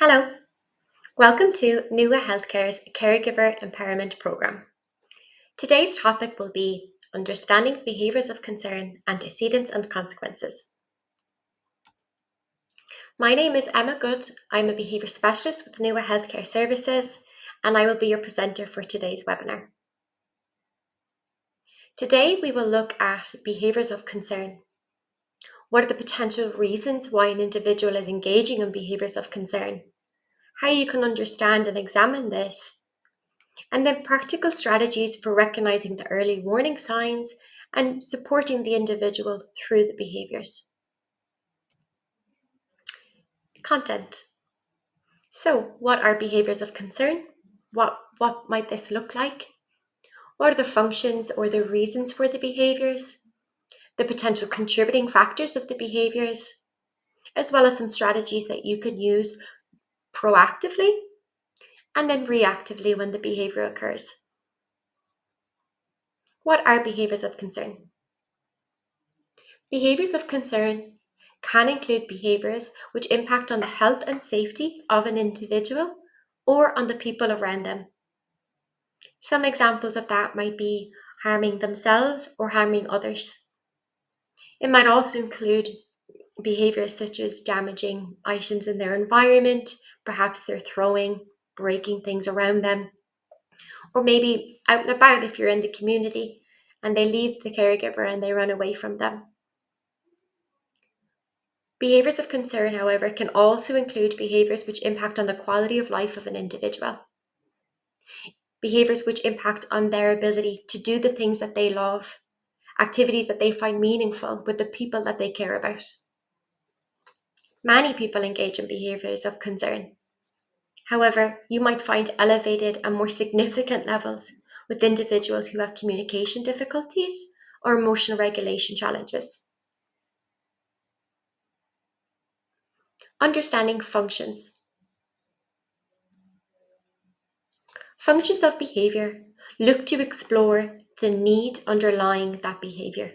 Hello, welcome to NUA Healthcare's Caregiver Empowerment Programme. Today's topic will be Understanding Behaviours of Concern, Antecedents and Consequences. My name is Emma Good. I'm a Behaviour Specialist with NUA Healthcare Services, and I will be your presenter for today's webinar. Today we will look at behaviours of concern. What are the potential reasons why an individual is engaging in behaviours of concern? How you can understand and examine this, and then practical strategies for recognizing the early warning signs and supporting the individual through the behaviors. Content. So, what are behaviors of concern? What might this look like? What are the functions or the reasons for the behaviors? The potential contributing factors of the behaviors, as well as some strategies that you can use proactively and then reactively when the behavior occurs. What are behaviors of concern? Behaviours of concern can include behaviours which impact on the health and safety of an individual or on the people around them. Some examples of that might be harming themselves or harming others. It might also include behaviours such as damaging items in their environment, perhaps they're throwing, breaking things around them, or maybe out and about if you're in the community and they leave the caregiver and they run away from them. Behaviours of concern, however, can also include behaviours which impact on the quality of life of an individual. Behaviours which impact on their ability to do the things that they love, activities that they find meaningful with the people that they care about. Many people engage in behaviours of concern. However, you might find elevated and more significant levels with individuals who have communication difficulties or emotional regulation challenges. Understanding functions. Functions of behaviour look to explore the need underlying that behaviour.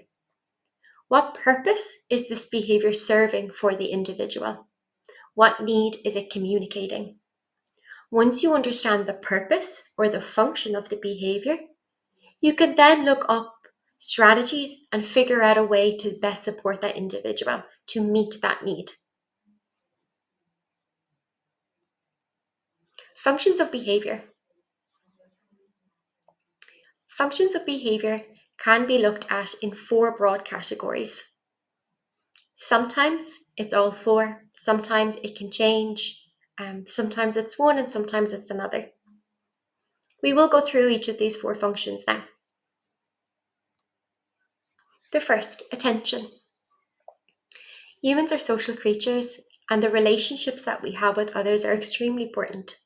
What purpose is this behaviour serving for the individual? What need is it communicating? Once you understand the purpose or the function of the behaviour, you can then look up strategies and figure out a way to best support that individual to meet that need. Functions of behaviour. Functions of behaviour can be looked at in 4 broad categories. Sometimes it's all 4, sometimes it can change, sometimes it's one and sometimes it's another. We will go through each of these 4 functions now. The first, attention. Humans are social creatures and the relationships that we have with others are extremely important.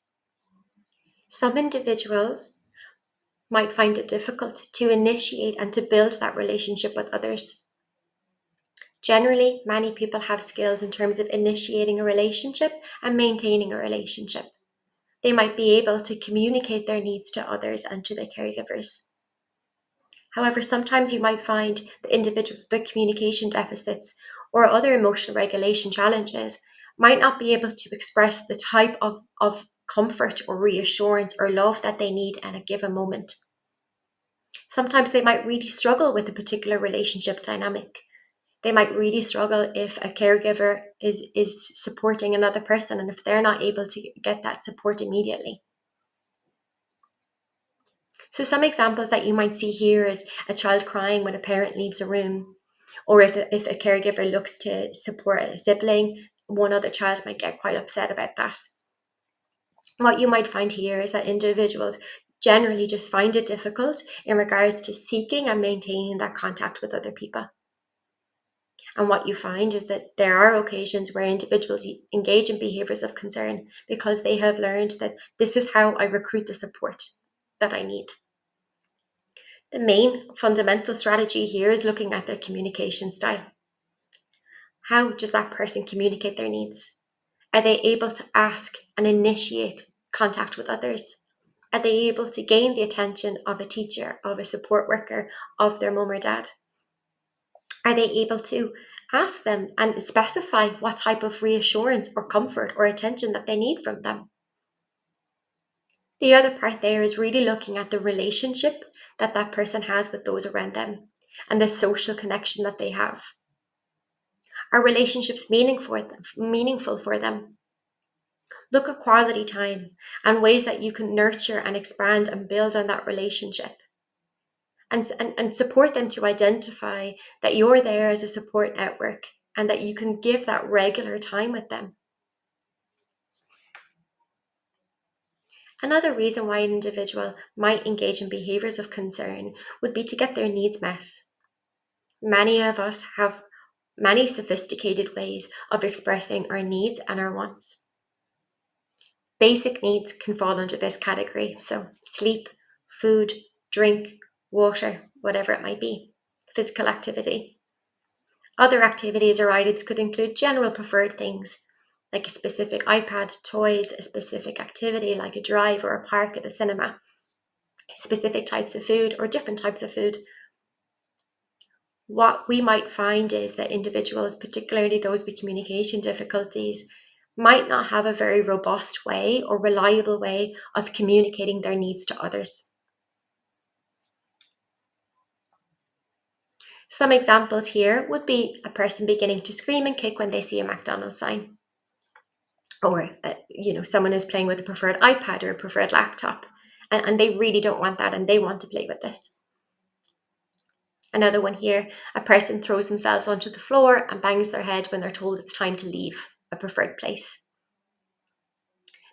Some individuals might find it difficult to initiate and to build that relationship with others. Generally, many people have skills in terms of initiating a relationship and maintaining a relationship. They might be able to communicate their needs to others and to their caregivers. However, sometimes you might find the individuals with communication deficits or other emotional regulation challenges might not be able to express the type of comfort or reassurance or love that they need at a given moment. Sometimes they might really struggle with a particular relationship dynamic. They might really struggle if a caregiver is supporting another person and if they're not able to get that support immediately. So some examples that you might see here is a child crying when a parent leaves a room, or if a caregiver looks to support a sibling, one other child might get quite upset about that. What you might find here is that individuals generally just find it difficult in regards to seeking and maintaining that contact with other people. And what you find is that there are occasions where individuals engage in behaviours of concern because they have learned that this is how I recruit the support that I need. The main fundamental strategy here is looking at their communication style. How does that person communicate their needs? Are they able to ask and initiate contact with others? Are they able to gain the attention of a teacher, of a support worker, of their mum or dad? Are they able to Ask them and specify what type of reassurance or comfort or attention that they need from them. The other part there is really looking at the relationship that that person has with those around them and the social connection that they have. Are relationships meaningful for them? Look at quality time and ways that you can nurture and expand and build on that relationship. And support them to identify that you're there as a support network and that you can give that regular time with them. Another reason why an individual might engage in behaviours of concern would be to get their needs met. Many of us have many sophisticated ways of expressing our needs and our wants. Basic needs can fall under this category, so sleep, food, drink, water, whatever it might be, physical activity. Other activities or items could include general preferred things, like a specific iPad, toys, a specific activity like a drive or a park at the cinema, specific types of food or different types of food. What we might find is that individuals, particularly those with communication difficulties, might not have a very robust way or reliable way of communicating their needs to others. Some examples here would be a person beginning to scream and kick when they see a McDonald's sign, or someone who's playing with a preferred iPad or a preferred laptop, and they really don't want that and they want to play with this. Another one here, a person throws themselves onto the floor and bangs their head when they're told it's time to leave a preferred place.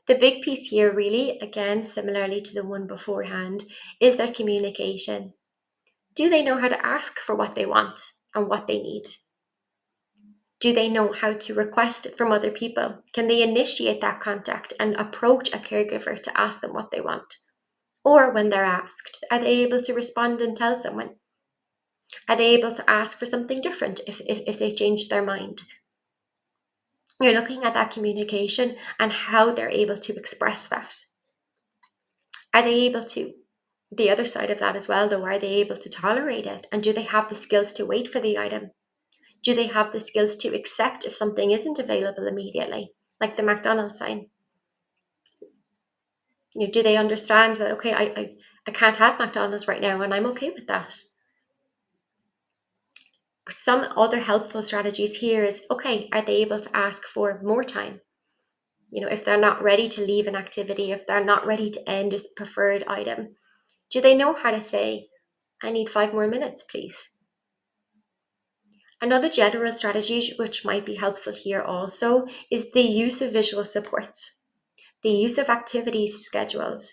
The big piece here really, again, similarly to the one beforehand, is their communication. Do they know how to ask for what they want and what they need? Do they know how to request it from other people? Can they initiate that contact and approach a caregiver to ask them what they want? Or when they're asked, are they able to respond and tell someone? Are they able to ask for something different if they change their mind? You're looking at that communication and how they're able to express that. Are they able to, the other side of that as well though, are they able to tolerate it? And do they have the skills to wait for the item? Do they have the skills to accept if something isn't available immediately, like the McDonald's sign? Do they understand that, okay, I can't have McDonald's right now and I'm okay with that? Some other helpful strategies here is, okay, are they able to ask for more time? If they're not ready to leave an activity, if they're not ready to end a preferred item, do they know how to say, I need 5 more minutes, please? Another general strategy which might be helpful here also is the use of visual supports, the use of activity schedules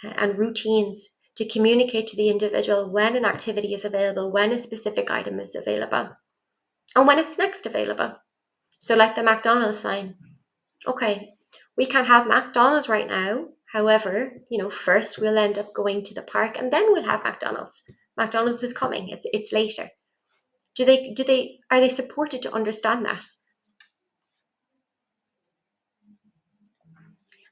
and routines to communicate to the individual when an activity is available, when a specific item is available, and when it's next available. So like the McDonald's sign, okay, we can have McDonald's right now. However, first we'll end up going to the park and then we'll have McDonald's. McDonald's is coming. It's later. Are they supported to understand that?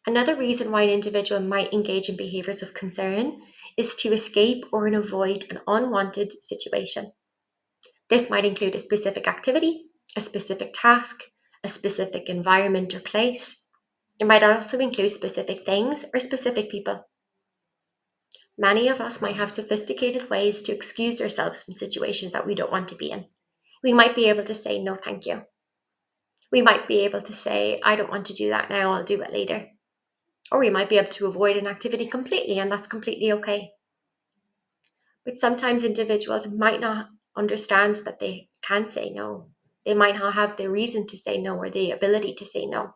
Another reason why an individual might engage in behaviours of concern is to escape or avoid an unwanted situation. This might include a specific activity, a specific task, a specific environment or place. It might also include specific things or specific people. Many of us might have sophisticated ways to excuse ourselves from situations that we don't want to be in. We might be able to say, no, thank you. We might be able to say, I don't want to do that now, I'll do it later. Or we might be able to avoid an activity completely, and that's completely okay. But sometimes individuals might not understand that they can say no. They might not have the reason to say no or the ability to say no.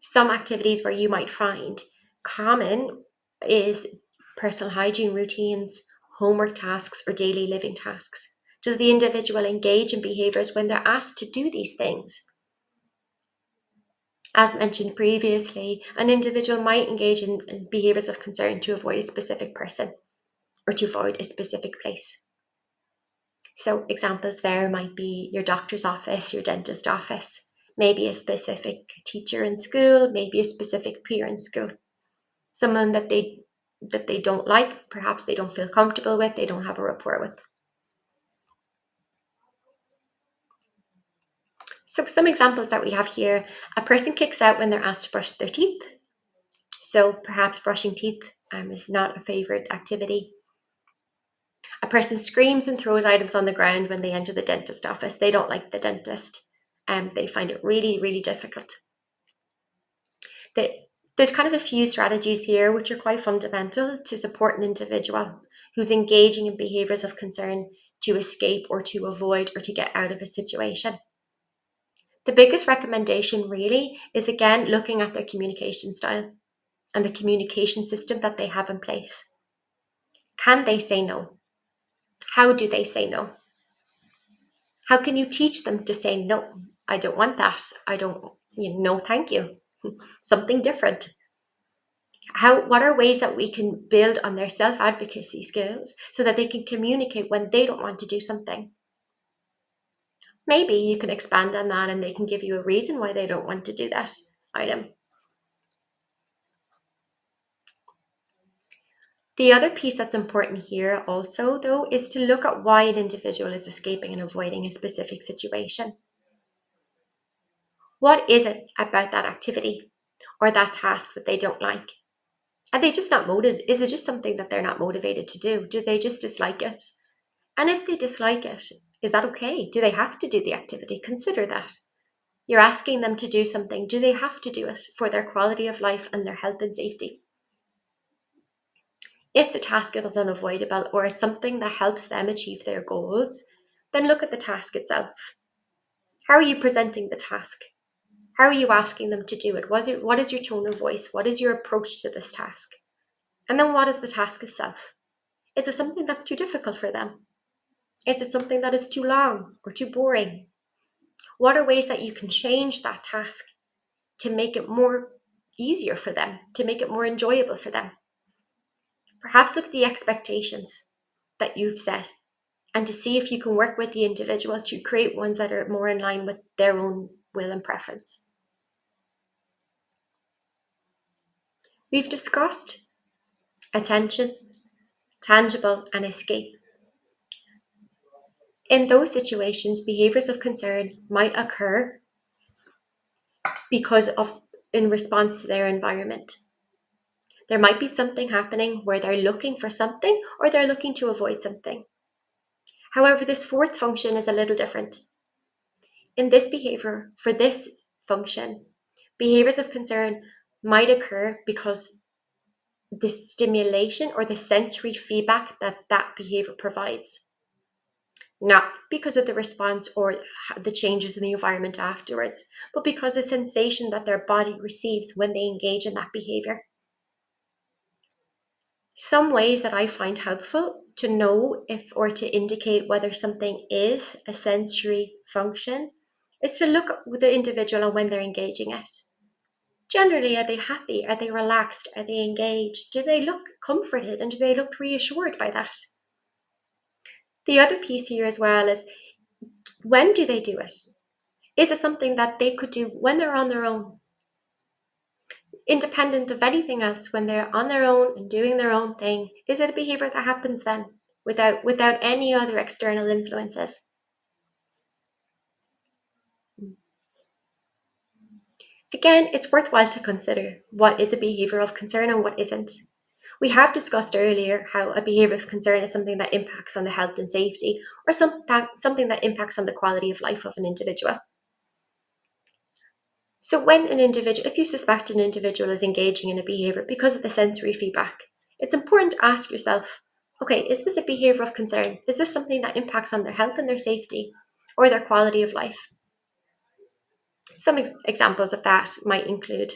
Some activities where you might find common is personal hygiene routines, homework tasks, or daily living tasks. Does the individual engage in behaviours when they're asked to do these things? As mentioned previously, an individual might engage in behaviours of concern to avoid a specific person or to avoid a specific place. So examples there might be your doctor's office, your dentist office, maybe a specific teacher in school, maybe a specific peer in school. Someone that they don't like, perhaps they don't feel comfortable with, they don't have a rapport with. So some examples that we have here: a person kicks out when they're asked to brush their teeth. So perhaps brushing teeth is not a favorite activity. A person screams and throws items on the ground when they enter the dentist office. They don't like the dentist and they find it really, really difficult. There's kind of a few strategies here which are quite fundamental to support an individual who's engaging in behaviours of concern to escape or to avoid or to get out of a situation. The biggest recommendation really is, again, looking at their communication style and the communication system that they have in place. Can they say no? How do they say no? How can you teach them to say no? I don't want that. I don't, no, thank you. Something different. What are ways that we can build on their self-advocacy skills so that they can communicate when they don't want to do something? Maybe you can expand on that and they can give you a reason why they don't want to do that item. The other piece that's important here also, though, is to look at why an individual is escaping and avoiding a specific situation. What is it about that activity or that task that they don't like? Are they just not motivated? Is it just something that they're not motivated to do? Do they just dislike it? And if they dislike it, is that okay? Do they have to do the activity? Consider that. You're asking them to do something. Do they have to do it for their quality of life and their health and safety? If the task is unavoidable or it's something that helps them achieve their goals, then look at the task itself. How are you presenting the task? How are you asking them to do it? What is your tone of voice? What is your approach to this task? And then what is the task itself? Is it something that's too difficult for them? Is it something that is too long or too boring? What are ways that you can change that task to make it more easier for them, to make it more enjoyable for them? Perhaps look at the expectations that you've set and to see if you can work with the individual to create ones that are more in line with their own will and preference. We've discussed attention, tangible, and escape. In those situations, behaviours of concern might occur in response to their environment. There might be something happening where they're looking for something or they're looking to avoid something. However, this fourth function is a little different. In this behaviour, for this function, behaviours of concern might occur because the stimulation or the sensory feedback that behaviour provides, not because of the response or the changes in the environment afterwards, but because the sensation that their body receives when they engage in that behaviour. Some ways that I find helpful to know if or to indicate whether something is a sensory function is to look at the individual and when they're engaging it. Generally, are they happy? Are they relaxed? Are they engaged? Do they look comforted and do they look reassured by that? The other piece here as well is, when do they do it? Is it something that they could do when they're on their own? Independent of anything else, when they're on their own and doing their own thing, is it a behaviour that happens then without any other external influences? Again, it's worthwhile to consider what is a behaviour of concern and what isn't. We have discussed earlier how a behaviour of concern is something that impacts on the health and safety, or something that impacts on the quality of life of an individual. So if you suspect an individual is engaging in a behaviour because of the sensory feedback, it's important to ask yourself, okay, is this a behaviour of concern? Is this something that impacts on their health and their safety or their quality of life? Some examples of that might include,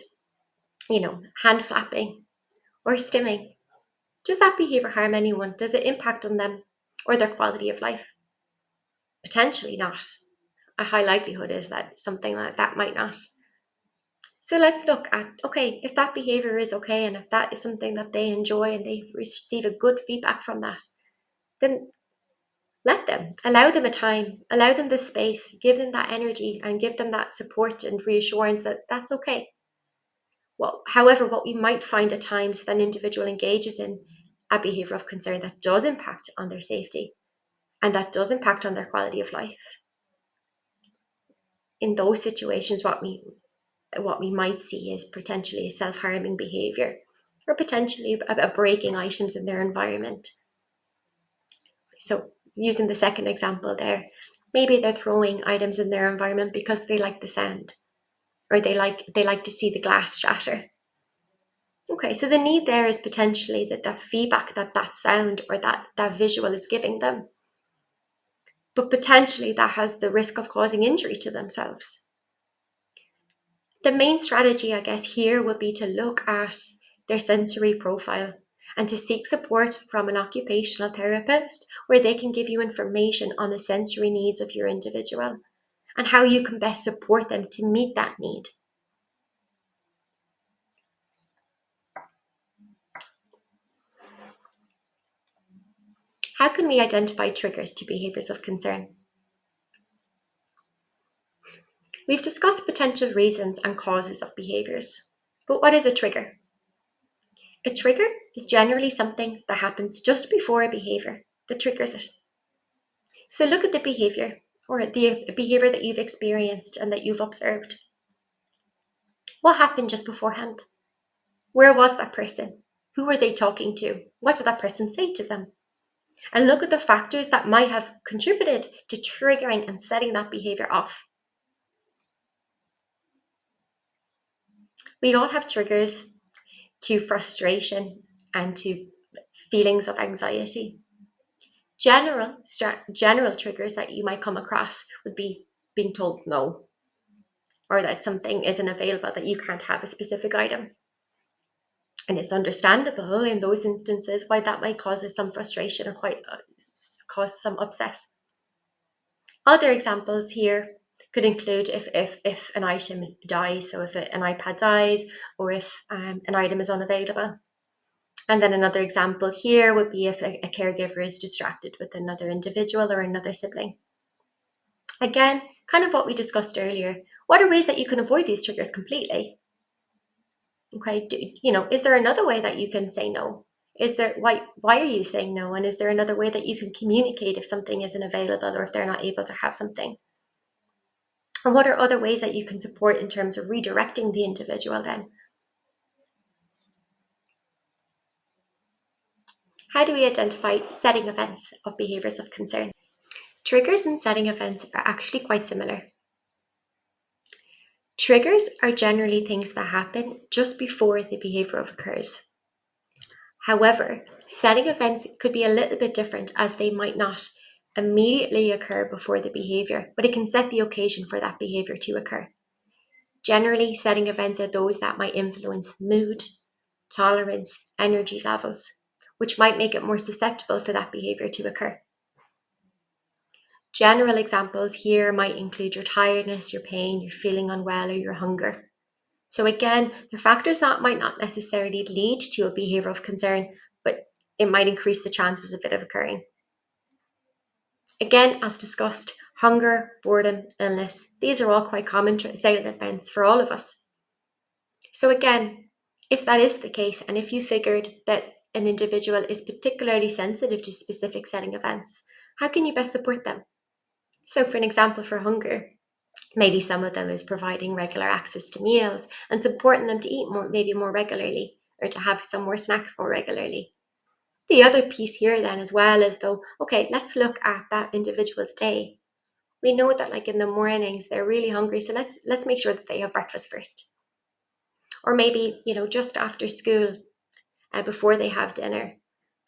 hand flapping or stimming. Does that behaviour harm anyone? Does it impact on them or their quality of life? Potentially not. A high likelihood is that something like that might not. So let's look at, okay, if that behaviour is okay and if that is something that they enjoy and they receive a good feedback from that, then allow them a time, allow them the space, give them that energy and give them that support and reassurance that that's okay. However, what we might find at times that an individual engages in a behaviour of concern that does impact on their safety and that does impact on their quality of life. in those situations, what we might see is potentially a self-harming behaviour, or potentially a breaking items in their environment. So using the second example there, maybe they're throwing items in their environment because they like the sound, or they like to see the glass shatter. Okay, so the need there is potentially that feedback that sound or that visual is giving them. But potentially that has the risk of causing injury to themselves. The main strategy, I guess, here would be to look at their sensory profile and to seek support from an occupational therapist where they can give you information on the sensory needs of your individual and how you can best support them to meet that need. How can we identify triggers to behaviours of concern? We've discussed potential reasons and causes of behaviours, but what is a trigger? A trigger is generally something that happens just before a behaviour that triggers it. So look at the behaviour or the behaviour that you've experienced and that you've observed. What happened just beforehand? Where was that person? Who were they talking to? What did that person say to them? And look at the factors that might have contributed to triggering and setting that behaviour off. We all have triggers to frustration and to feelings of anxiety. General triggers that you might come across would be being told no, or that something isn't available, that you can't have a specific item. And it's understandable in those instances why that might cause some frustration or quite cause some upset. Other examples here could include if an item dies, so if an iPad dies, or if an item is unavailable. And then another example here would be if a caregiver is distracted with another individual or another sibling. Again, kind of what we discussed earlier. What are ways that you can avoid these triggers completely? Okay, is there another way that you can say no? Is there why are you saying no? And is there another way that you can communicate if something isn't available or if they're not able to have something? And what are other ways that you can support in terms of redirecting the individual then? How do we identify setting events of behaviours of concern? Triggers and setting events are actually quite similar. Triggers are generally things that happen just before the behaviour occurs. However, setting events could be a little bit different as they might not immediately occur before the behaviour, but it can set the occasion for that behaviour to occur. Generally, setting events are those that might influence mood, tolerance, energy levels, which might make it more susceptible for that behaviour to occur. General examples here might include your tiredness, your pain, your feeling unwell, or your hunger. So again, the factors that might not necessarily lead to a behaviour of concern, but it might increase the chances of it occurring. Again, as discussed, hunger, boredom, illness, these are all quite common setting events for all of us. So again, if that is the case, and if you figured that an individual is particularly sensitive to specific setting events, how can you best support them? So for an example for hunger, maybe some of them is providing regular access to meals and supporting them to eat maybe more regularly, or to have some more snacks more regularly. The other piece here then as well is though, okay, let's look at that individual's day. We know that like in the mornings they're really hungry, so let's make sure that they have breakfast first. Or maybe, just after school, before they have dinner,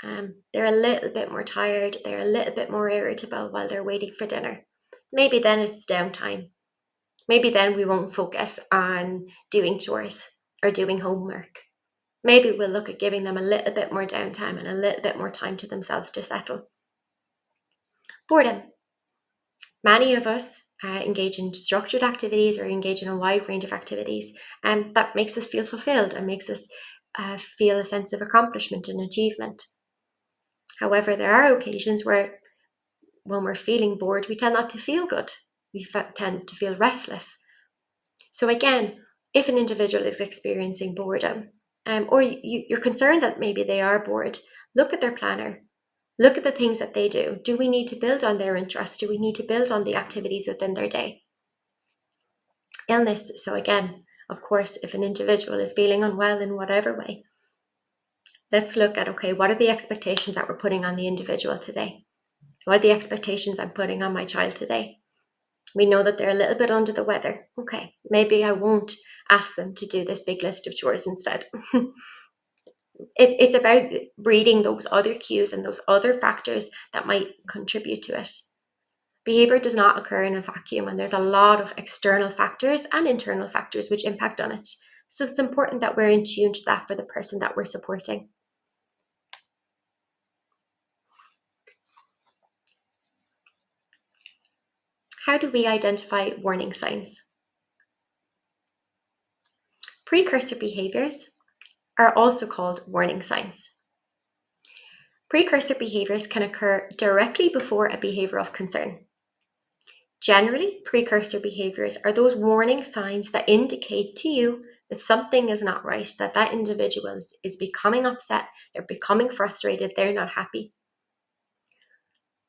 they're a little bit more tired, they're a little bit more irritable while they're waiting for dinner. Maybe then it's downtime. Maybe then we won't focus on doing chores or doing homework. Maybe we'll look at giving them a little bit more downtime and a little bit more time to themselves to settle. Boredom. Many of us engage in structured activities or engage in a wide range of activities, and that makes us feel fulfilled and makes us feel a sense of accomplishment and achievement. However, there are occasions where when we're feeling bored, we tend not to feel good. We tend to feel restless. So again, if an individual is experiencing boredom, or you're concerned that maybe they are bored, look at their planner. Look at the things that they do. Do we need to build on their interests? Do we need to build on the activities within their day? Illness. So again, of course, if an individual is feeling unwell in whatever way, let's look at, okay, what are the expectations that we're putting on the individual today? What are the expectations I'm putting on my child today? We know that they're a little bit under the weather. Okay, maybe I won't ask them to do this big list of chores instead. It's about reading those other cues and those other factors that might contribute to it. Behavior does not occur in a vacuum, and there's a lot of external factors and internal factors which impact on it. So it's important that we're in tune to that for the person that we're supporting. How do we identify warning signs? Precursor behaviours are also called warning signs. Precursor behaviours can occur directly before a behaviour of concern. Generally, precursor behaviours are those warning signs that indicate to you that something is not right, that that individual is becoming upset, they're becoming frustrated, they're not happy.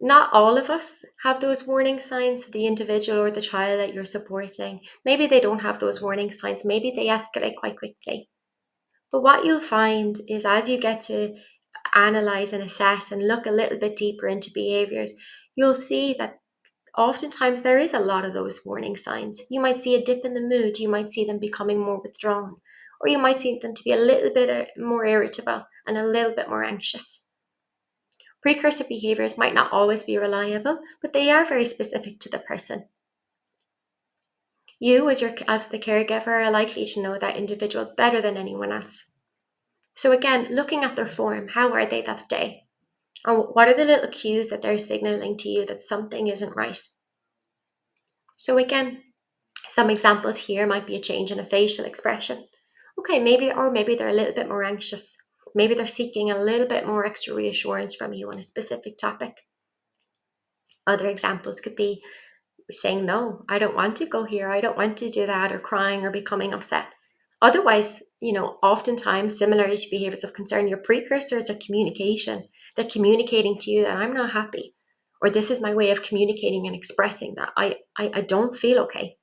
Not all of us have those warning signs, the individual or the child that you're supporting. Maybe they don't have those warning signs, maybe they escalate quite quickly. But what you'll find is as you get to analyse and assess and look a little bit deeper into behaviours, you'll see that oftentimes there is a lot of those warning signs. You might see a dip in the mood, you might see them becoming more withdrawn, or you might see them to be a little bit more irritable and a little bit more anxious. Precursor behaviours might not always be reliable, but they are very specific to the person. You, as the caregiver, are likely to know that individual better than anyone else. So again, looking at their form, how are they that day? And what are the little cues that they're signalling to you that something isn't right? So again, some examples here might be a change in a facial expression. Okay, maybe they're a little bit more anxious. Maybe they're seeking a little bit more extra reassurance from you on a specific topic. Other examples could be saying, no, I don't want to go here, I don't want to do that, or crying or becoming upset. Otherwise, oftentimes similar to behaviors of concern, your precursors are communication. They're communicating to you that I'm not happy, or this is my way of communicating and expressing that I don't feel okay.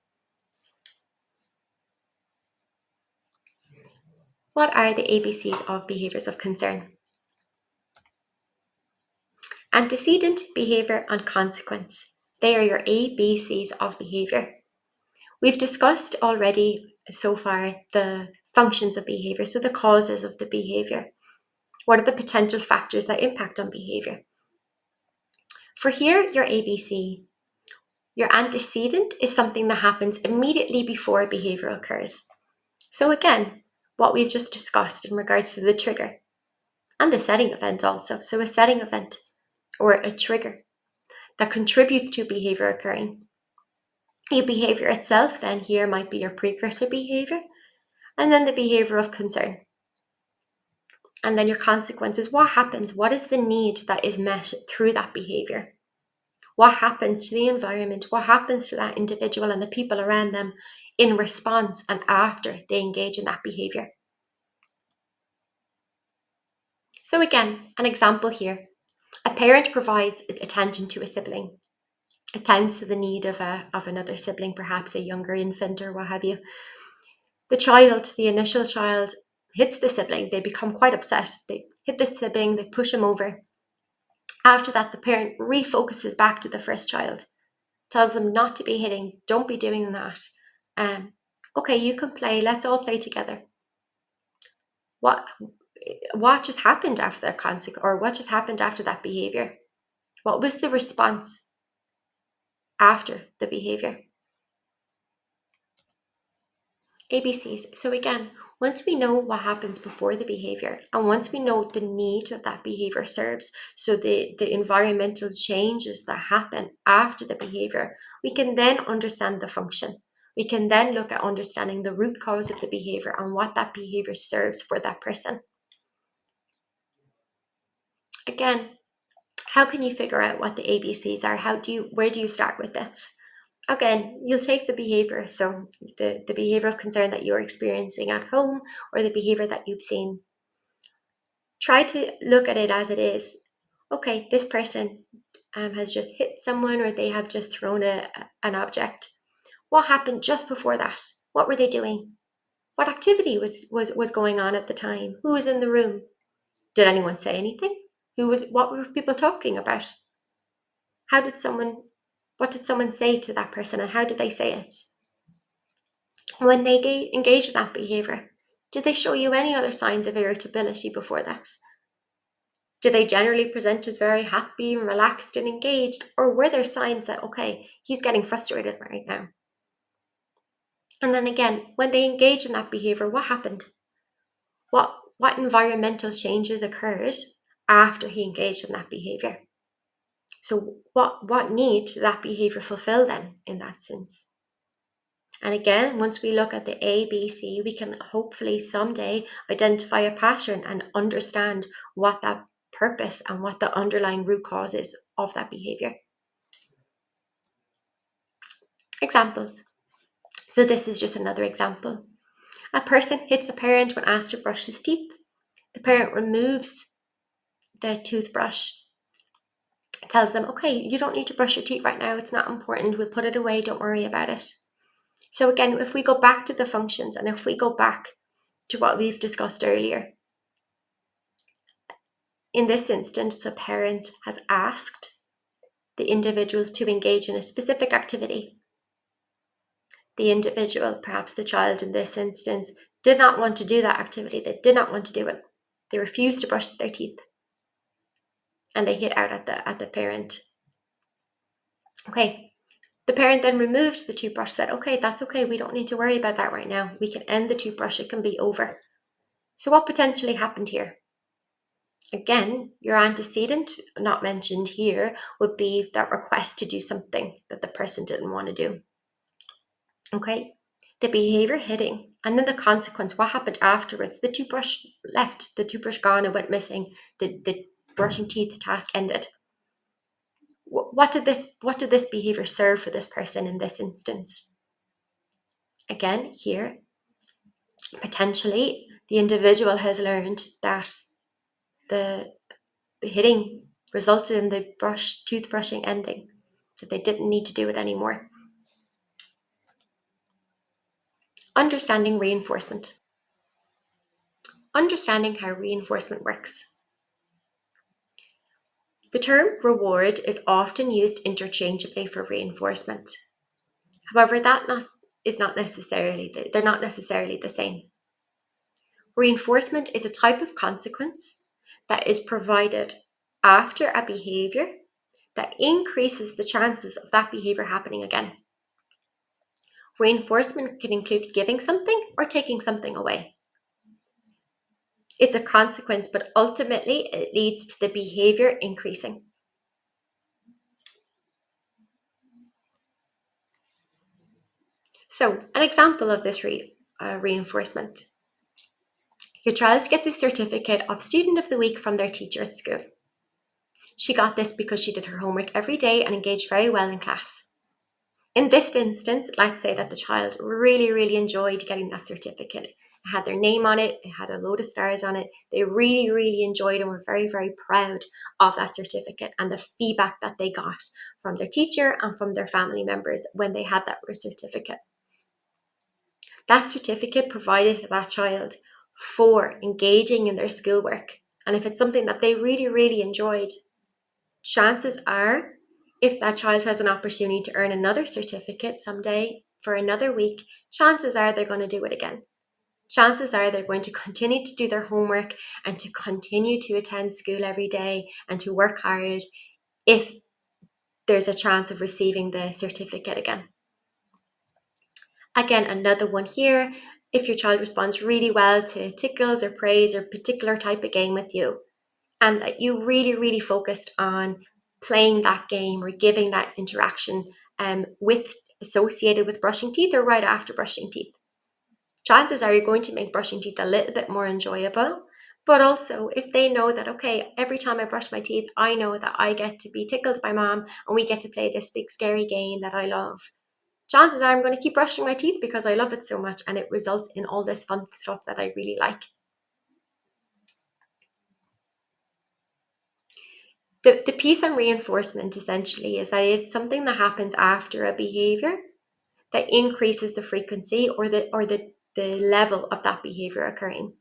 What are the ABCs of behaviors of concern? Antecedent, behavior, and consequence. They are your ABCs of behavior. We've discussed already so far the functions of behavior, so the causes of the behavior. What are the potential factors that impact on behavior? For here, your ABC, your antecedent is something that happens immediately before a behavior occurs. So again, what we've just discussed in regards to the trigger and the setting event also. So a setting event or a trigger that contributes to behavior occurring. The behavior itself then here might be your precursor behavior, and then the behavior of concern. And then your consequences. What happens? What is the need that is met through that behavior? What happens to the environment? What happens to that individual and the people around them in response and after they engage in that behavior? So again, an example here. A parent provides attention to a sibling, attends to the need of another sibling, perhaps a younger infant or what have you. The initial child, hits the sibling. They become quite upset. They hit the sibling, they push him over. After that, the parent refocuses back to the first child, tells them not to be hitting, don't be doing that. Okay, you can play, let's all play together. What just happened after that consequence, or what just happened after that behavior? What was the response after the behavior? ABCs. So again, once we know what happens before the behavior, and once we know the need that that behavior serves, so the environmental changes that happen after the behavior, we can then understand the function. We can then look at understanding the root cause of the behavior and what that behavior serves for that person. Again, how can you figure out what the ABCs are? Where do you start with this? Again, you'll take the behavior, so the behavior of concern that you're experiencing at home or the behavior that you've seen. Try to look at it as it is. Okay, this person has just hit someone, or they have just thrown an object. What happened just before that? What were they doing? What activity was going on at the time? Who was in the room? Did anyone say anything? What were people talking about? What did someone say to that person, and how did they say it? When they engaged in that behaviour, did they show you any other signs of irritability before that? Did they generally present as very happy and relaxed and engaged? Or were there signs that, okay, he's getting frustrated right now? And then again, when they engaged in that behaviour, what happened? What environmental changes occurred after he engaged in that behaviour? So what need did that behaviour fulfill then in that sense? And again, once we look at the A, B, C, we can hopefully someday identify a pattern and understand what that purpose and what the underlying root cause is of that behaviour. Examples. So this is just another example. A person hits a parent when asked to brush his teeth. The parent removes the toothbrush, tells them, okay, you don't need to brush your teeth right now. It's not important. We'll put it away. Don't worry about it. So again, if we go back to the functions and if we go back to what we've discussed earlier, in this instance, a parent has asked the individual to engage in a specific activity. The individual, perhaps the child in this instance, did not want to do that activity. They did not want to do it. They refused to brush their teeth. And they hit out at the parent. Okay. The parent then removed the toothbrush, said, okay, that's okay. We don't need to worry about that right now. We can end the toothbrush. It can be over. So what potentially happened here? Again, your antecedent, not mentioned here, would be that request to do something that the person didn't want to do. Okay, the behavior hitting, and then the consequence, what happened afterwards? The toothbrush left, the toothbrush gone, it went missing, the brushing teeth task ended. What did this behavior serve for this person in this instance? Again, here, potentially, the individual has learned that the hitting resulted in the toothbrushing ending, that they didn't need to do it anymore. Understanding reinforcement. Understanding how reinforcement works. The term reward is often used interchangeably for reinforcement. However, they're not necessarily the same. Reinforcement is a type of consequence that is provided after a behavior that increases the chances of that behavior happening again. Reinforcement can include giving something or taking something away. It's a consequence, but ultimately it leads to the behavior increasing. So, an example of this reinforcement. Your child gets a certificate of Student of the Week from their teacher at school. She got this because she did her homework every day and engaged very well in class. In this instance, let's say that the child really, really enjoyed getting that certificate. It had their name on it, it had a load of stars on it. They really, really enjoyed and were very, very proud of that certificate and the feedback that they got from their teacher and from their family members when they had that certificate. That certificate provided to that child for engaging in their schoolwork. And if it's something that they really, really enjoyed, chances are, if that child has an opportunity to earn another certificate someday for another week, chances are they're going to do it again. Chances are they're going to continue to do their homework and to continue to attend school every day and to work hard if there's a chance of receiving the certificate again. Again, another one here, if your child responds really well to tickles or praise or particular type of game with you, and that you really, really focused on playing that game or giving that interaction associated with brushing teeth or right after brushing teeth. Chances are you're going to make brushing teeth a little bit more enjoyable, but also if they know that, okay, every time I brush my teeth, I know that I get to be tickled by mom and we get to play this big scary game that I love. Chances are I'm going to keep brushing my teeth because I love it so much and it results in all this fun stuff that I really like. The piece on reinforcement essentially is that it's something that happens after a behavior that increases the frequency or the level of that behavior occurring.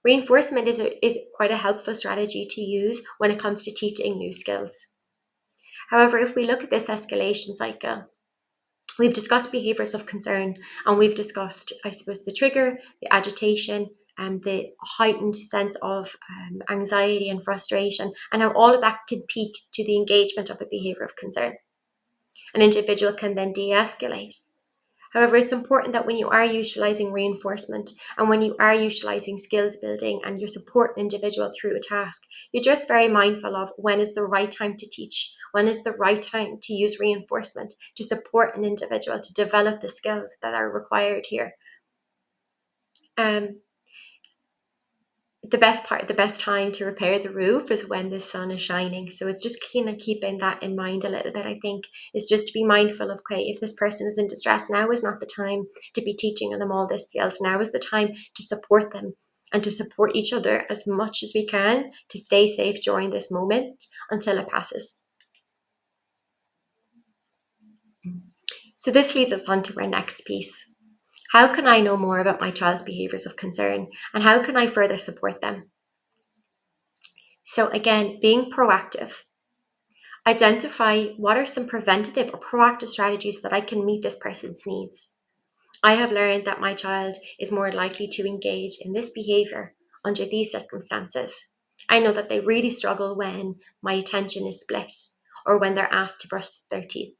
Reinforcement is quite a helpful strategy to use when it comes to teaching new skills. However, if we look at this escalation cycle, we've discussed behaviours of concern, and we've discussed, I suppose, the trigger, the agitation, and the heightened sense of anxiety and frustration, and how all of that can peak to the engagement of a behaviour of concern. An individual can then de-escalate. However, it's important that when you are utilising reinforcement and when you are utilising skills building and you're supporting an individual through a task, you're just very mindful of when is the right time to teach, when is the right time to use reinforcement to support an individual to develop the skills that are required here. The best time to repair the roof is when the sun is shining. So it's just kind of keeping that in mind a little bit, I think, is just to be mindful of, okay, if this person is in distress, now is not the time to be teaching them all this skills. Now is the time to support them and to support each other as much as we can to stay safe during this moment until it passes. So this leads us on to our next piece. How can I know more about my child's behaviours of concern, and how can I further support them? So again, being proactive. Identify what are some preventative or proactive strategies that I can meet this person's needs. I have learned that my child is more likely to engage in this behaviour under these circumstances. I know that they really struggle when my attention is split or when they're asked to brush their teeth.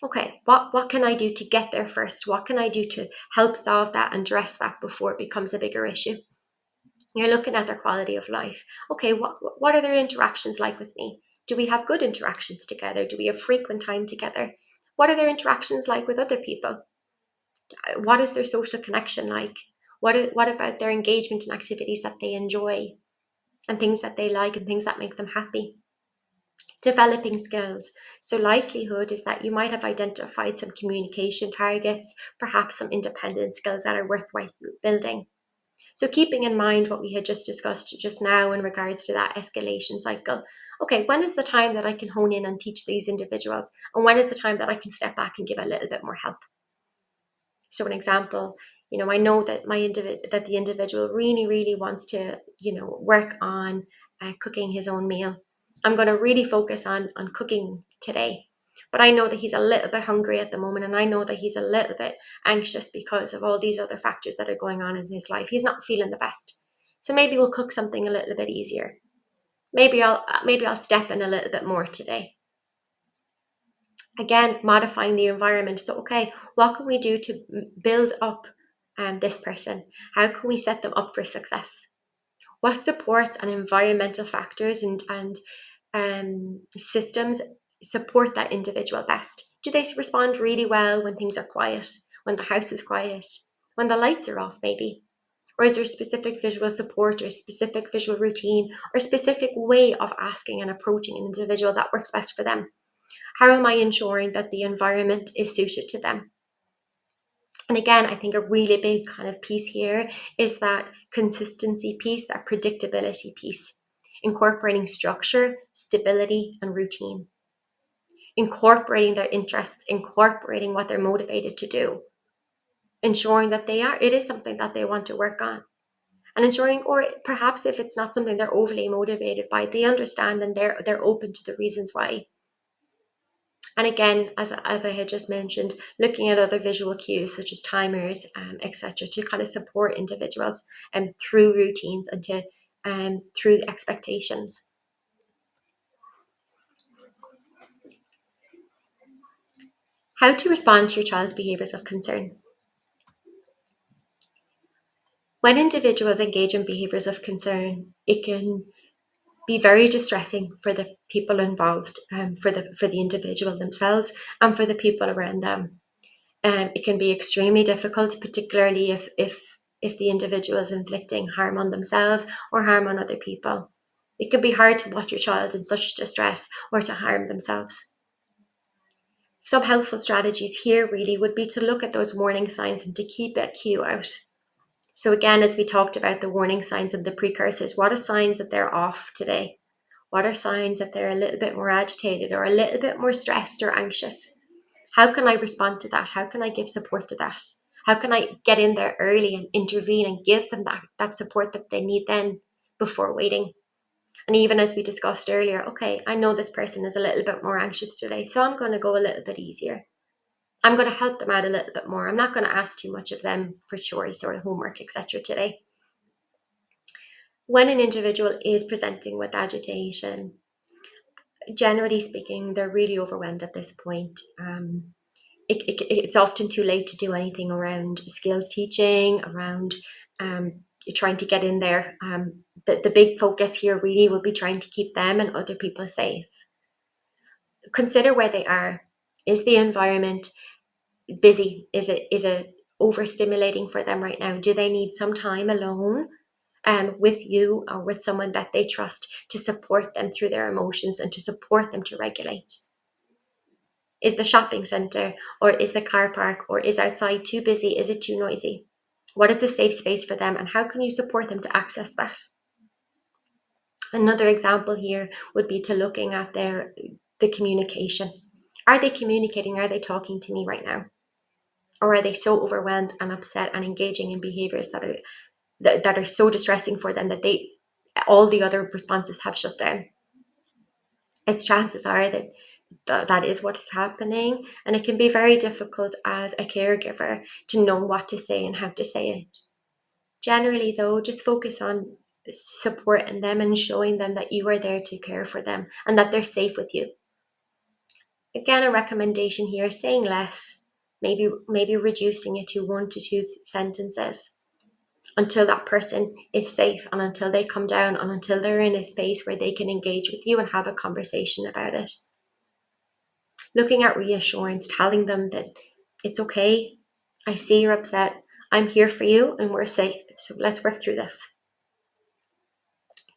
Okay, what can I do to get there first? What can I do to help solve that and address that before it becomes a bigger issue? You're looking at their quality of life. Okay, what are their interactions like with me? Do we have good interactions together? Do we have frequent time together? What are their interactions like with other people? What is their social connection like? What about their engagement in activities that they enjoy and things that they like and things that make them happy? Developing skills. So likelihood is that you might have identified some communication targets, perhaps some independent skills that are worthwhile building. So keeping in mind what we had just discussed just now in regards to that escalation cycle. Okay, when is the time that I can hone in and teach these individuals? And when is the time that I can step back and give a little bit more help? So an example, I know that that the individual really, really wants to, work on cooking his own meal. I'm going to really focus on cooking today. But I know that he's a little bit hungry at the moment, and I know that he's a little bit anxious because of all these other factors that are going on in his life. He's not feeling the best. So maybe we'll cook something a little bit easier. Maybe I'll step in a little bit more today. Again, modifying the environment. So, okay, what can we do to build up this person? How can we set them up for success? What supports and environmental factors and systems support that individual best? Do they respond really well when things are quiet, when the house is quiet, when the lights are off maybe? Or is there specific visual support or specific visual routine or specific way of asking and approaching an individual that works best for them? How am I ensuring that the environment is suited to them? And again, I think a really big kind of piece here is that consistency piece, that predictability piece, incorporating structure, stability, and routine, incorporating their interests, incorporating what they're motivated to do, ensuring that it is something that they want to work on, and ensuring, or perhaps if it's not something they're overly motivated by, they understand and they're open to the reasons why. And again, as I had just mentioned, looking at other visual cues such as timers, etc., to kind of support individuals through routines and through expectations. How to respond to your child's behaviours of concern. When individuals engage in behaviours of concern, it can be very distressing for the people involved, for the individual themselves and for the people around them. It can be extremely difficult, particularly if the individual is inflicting harm on themselves or harm on other people. It can be hard to watch your child in such distress or to harm themselves. Some helpful strategies here really would be to look at those warning signs and to keep a cue out. So again, as we talked about the warning signs and the precursors, what are signs that they're off today? What are signs that they're a little bit more agitated or a little bit more stressed or anxious? How can I respond to that? How can I give support to that? How can I get in there early and intervene and give them that support that they need then before waiting? And even as we discussed earlier, okay, I know this person is a little bit more anxious today, so I'm going to go a little bit easier. I'm going to help them out a little bit more. I'm not going to ask too much of them for chores or homework, etc. today. When an individual is presenting with agitation, generally speaking, they're really overwhelmed at this point. It's often too late to do anything around skills teaching, around trying to get in there. The big focus here really will be trying to keep them and other people safe. Consider where they are. Is the environment busy? Is it overstimulating for them right now? Do they need some time alone with you or with someone that they trust to support them through their emotions and to support them to regulate? Is the shopping centre or is the car park or is outside too busy? Is it too noisy? What is a safe space for them and how can you support them to access that? Another example here would be to looking at the communication. Are they communicating? Are they talking to me right now? Or are they so overwhelmed and upset and engaging in behaviours that are so distressing for them that all the other responses have shut down? Its chances are that is what's happening, and it can be very difficult as a caregiver to know what to say and how to say it. Generally, though, just focus on supporting them and showing them that you are there to care for them and that they're safe with you. Again, a recommendation here, saying less, maybe reducing it to 1 to 2 sentences until that person is safe and until they come down and until they're in a space where they can engage with you and have a conversation about it. Looking at reassurance, telling them that it's okay, I see you're upset, I'm here for you and we're safe, so let's work through this.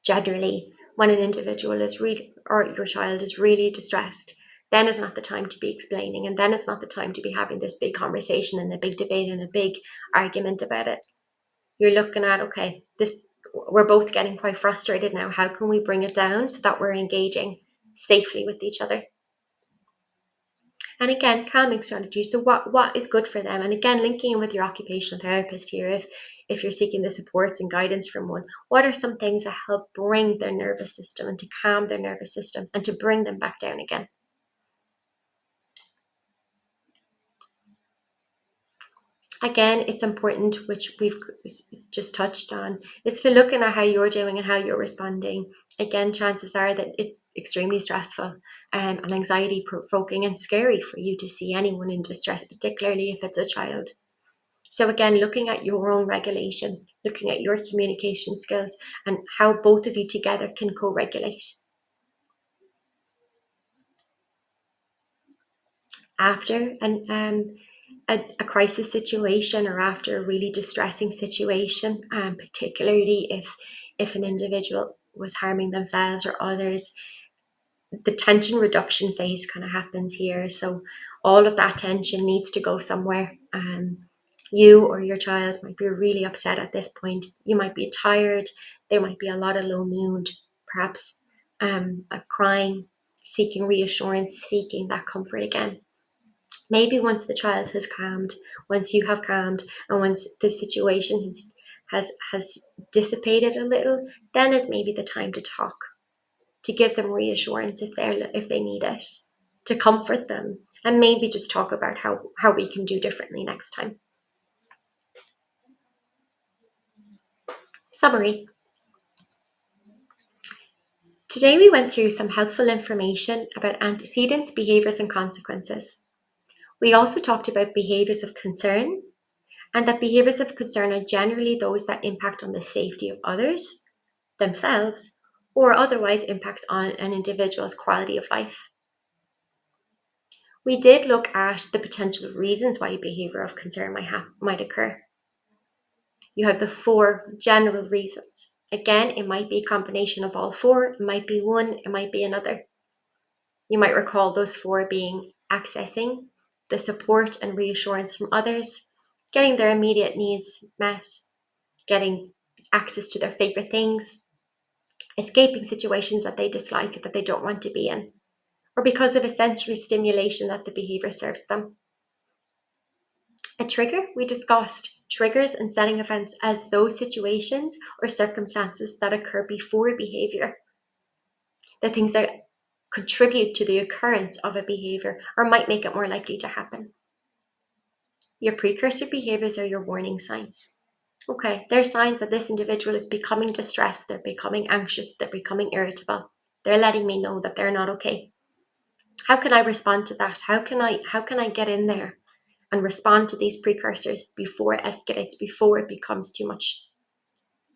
Generally, when an individual is really, or your child is really distressed, then is not the time to be explaining, and then it's not the time to be having this big conversation and a big debate and a big argument about it. You're looking at, okay, we're both getting quite frustrated now. How can we bring it down so that we're engaging safely with each other? And again, calming strategies. So what is good for them? And again, linking in with your occupational therapist here, if you're seeking the supports and guidance from one, what are some things that help bring their nervous system and to calm their nervous system and to bring them back down again? Again, it's important, which we've just touched on, is to look at how you're doing and how you're responding. Again, chances are that it's extremely stressful and anxiety provoking and scary for you to see anyone in distress, particularly if it's a child. So again, looking at your own regulation, looking at your communication skills and how both of you together can co-regulate. After a crisis situation or after a really distressing situation, particularly if an individual was harming themselves or others, the tension reduction phase kind of happens here. So all of that tension needs to go somewhere. You or your child might be really upset at this point. You might be tired. There might be a lot of low mood, perhaps crying, seeking reassurance, seeking that comfort again. Maybe once the child has calmed, once you have calmed, and once the situation has dissipated a little, then is maybe the time to talk, to give them reassurance if they need it, to comfort them, and maybe just talk about how we can do differently next time. Summary. Today we went through some helpful information about antecedents, behaviours and consequences. We also talked about behaviours of concern, and that behaviours of concern are generally those that impact on the safety of others, themselves, or otherwise impacts on an individual's quality of life. We did look at the potential reasons why a behaviour of concern might occur. You have the 4 general reasons. Again, it might be a combination of all 4, it might be one, it might be another. You might recall those 4 being accessing the support and reassurance from others, getting their immediate needs met, getting access to their favourite things, escaping situations that they dislike, that they don't want to be in, or because of a sensory stimulation that the behaviour serves them. A trigger, we discussed triggers and setting events as those situations or circumstances that occur before behaviour, the things that contribute to the occurrence of a behaviour or might make it more likely to happen. Your precursor behaviours are your warning signs. Okay, they're signs that this individual is becoming distressed, they're becoming anxious, they're becoming irritable. They're letting me know that they're not okay. How can I respond to that? How can I get in there and respond to these precursors before it escalates, before it becomes too much?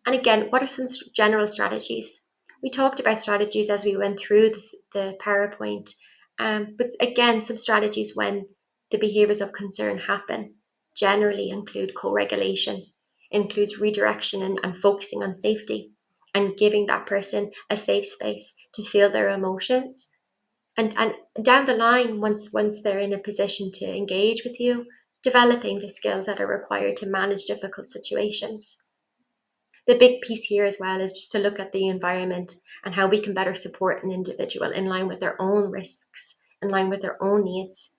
And again, what are some general strategies? We talked about strategies as we went through the PowerPoint, but again, some strategies when the behaviours of concern happen generally include co-regulation, includes redirection and focusing on safety and giving that person a safe space to feel their emotions. And down the line, once they're in a position to engage with you, developing the skills that are required to manage difficult situations. The big piece here as well is just to look at the environment and how we can better support an individual in line with their own risks, in line with their own needs.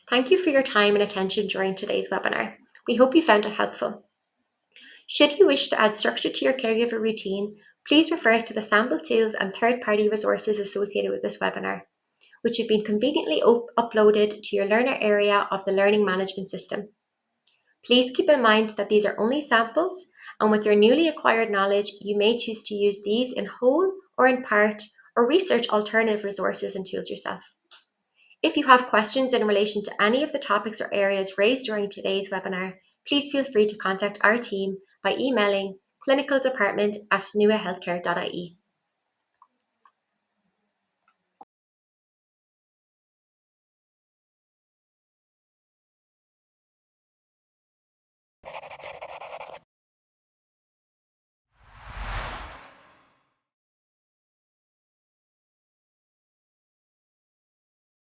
Thank you for your time and attention during today's webinar. We hope you found it helpful. Should you wish to add structure to your caregiver routine, please refer to the sample tools and third-party resources associated with this webinar, which have been conveniently uploaded to your learner area of the learning management system. Please keep in mind that these are only samples, and with your newly acquired knowledge, you may choose to use these in whole or in part, or research alternative resources and tools yourself. If you have questions in relation to any of the topics or areas raised during today's webinar, please feel free to contact our team by emailing clinicaldepartment@nuahealthcare.ie.